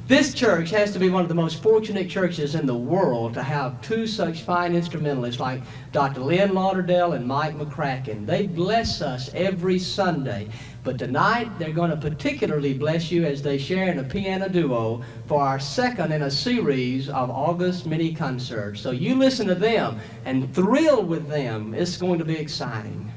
This church has to be one of the most fortunate churches in the world to have two such fine instrumentalists like Dr. Lynne Lauderdale and Mike McCracken. They bless us every Sunday. But tonight, they're going to particularly bless you as they share in a piano duo for our second in a series of August mini concerts. So you listen to them and thrill with them. It's going to be exciting.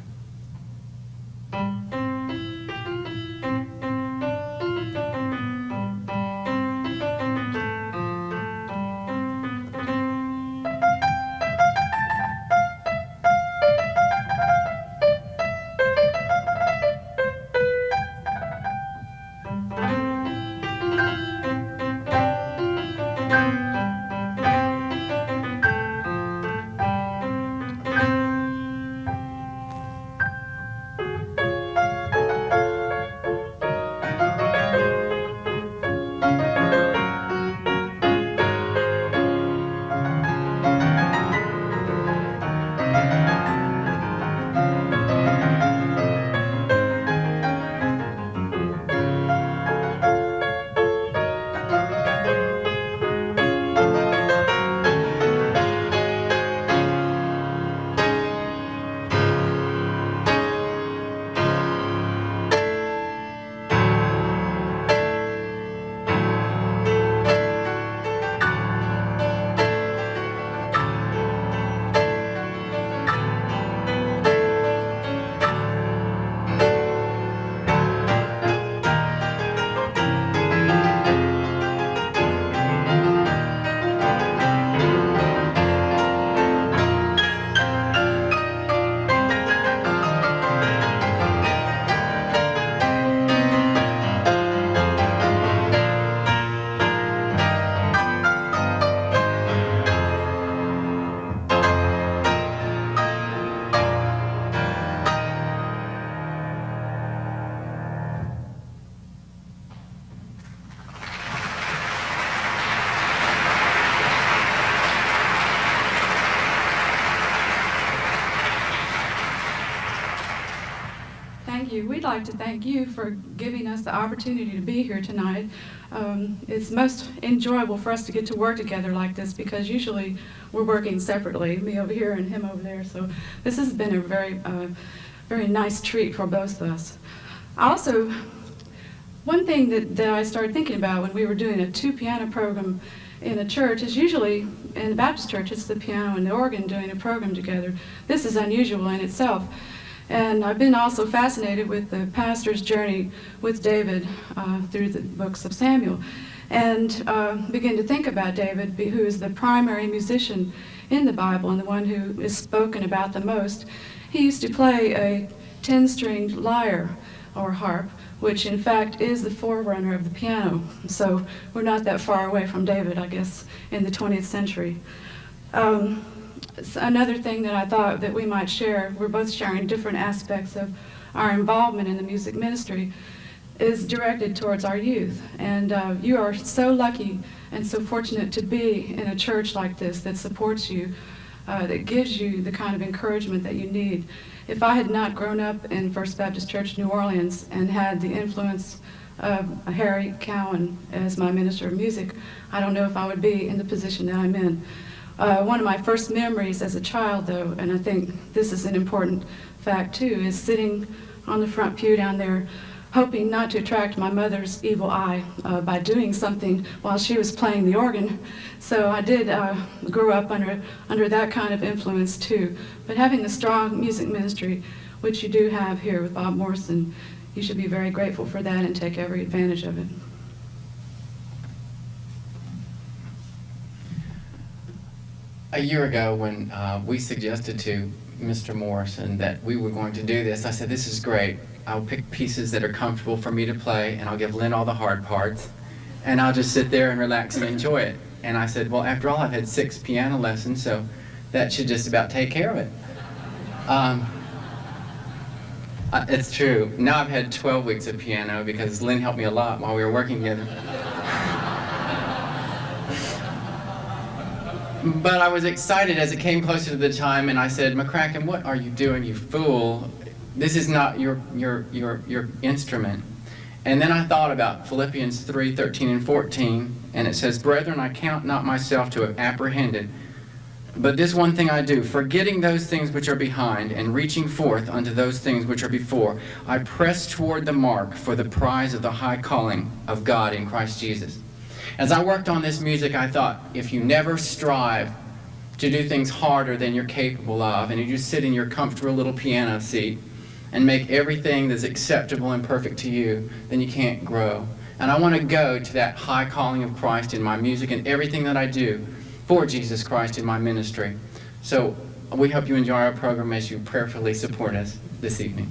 We'd like to thank you for giving us the opportunity to be here tonight. It's most enjoyable for us to get to work together like this because usually we're working separately, me over here and him over there. So this has been a very nice treat for both of us. Also, one thing that I started thinking about when we were doing a two-piano program in a church is usually, in the Baptist church, it's the piano and the organ doing a program together. This is unusual in itself. And I've been also fascinated with the pastor's journey with David through the books of Samuel, and begin to think about David, who is the primary musician in the Bible and the one who is spoken about the most. He used to play a 10-stringed lyre or harp, which in fact is the forerunner of the piano. So we're not that far away from David, I guess, in the 20th century. Another thing that I thought that we might share, we're both sharing different aspects of our involvement in the music ministry, is directed towards our youth. And you are so lucky and so fortunate to be in a church like this that supports you, that gives you the kind of encouragement that you need. If I had not grown up in First Baptist Church New Orleans and had the influence of Harry Cowan as my minister of music, I don't know if I would be in the position that I'm in. One of my first memories as a child, though, and I think this is an important fact too, is sitting on the front pew down there, hoping not to attract my mother's evil eye by doing something while she was playing the organ. So I did grow up under that kind of influence too. But having a strong music ministry, which you do have here with Bob Morrison, you should be very grateful for that and take every advantage of it. A year ago, when we suggested to Mr. Morrison that we were going to do this, I said, this is great. I'll pick pieces that are comfortable for me to play, and I'll give Lynne all the hard parts, and I'll just sit there and relax and enjoy it. And I said, well, after all, I've had 6 piano lessons, so that should just about take care of it. It's true. Now I've had 12 weeks of piano because Lynne helped me a lot while we were working together. But I was excited as it came closer to the time, and I said, McCracken, what are you doing, you fool? This is not your instrument. And then I thought about Philippians 3:13 and 14, and it says, "Brethren, I count not myself to have apprehended, but this one thing I do, forgetting those things which are behind, and reaching forth unto those things which are before, I press toward the mark for the prize of the high calling of God in Christ Jesus." As I worked on this music, I thought, if you never strive to do things harder than you're capable of, and you just sit in your comfortable little piano seat and make everything that's acceptable and perfect to you, then you can't grow. And I want to go to that high calling of Christ in my music and everything that I do for Jesus Christ in my ministry. So we hope you enjoy our program as you prayerfully support us this evening.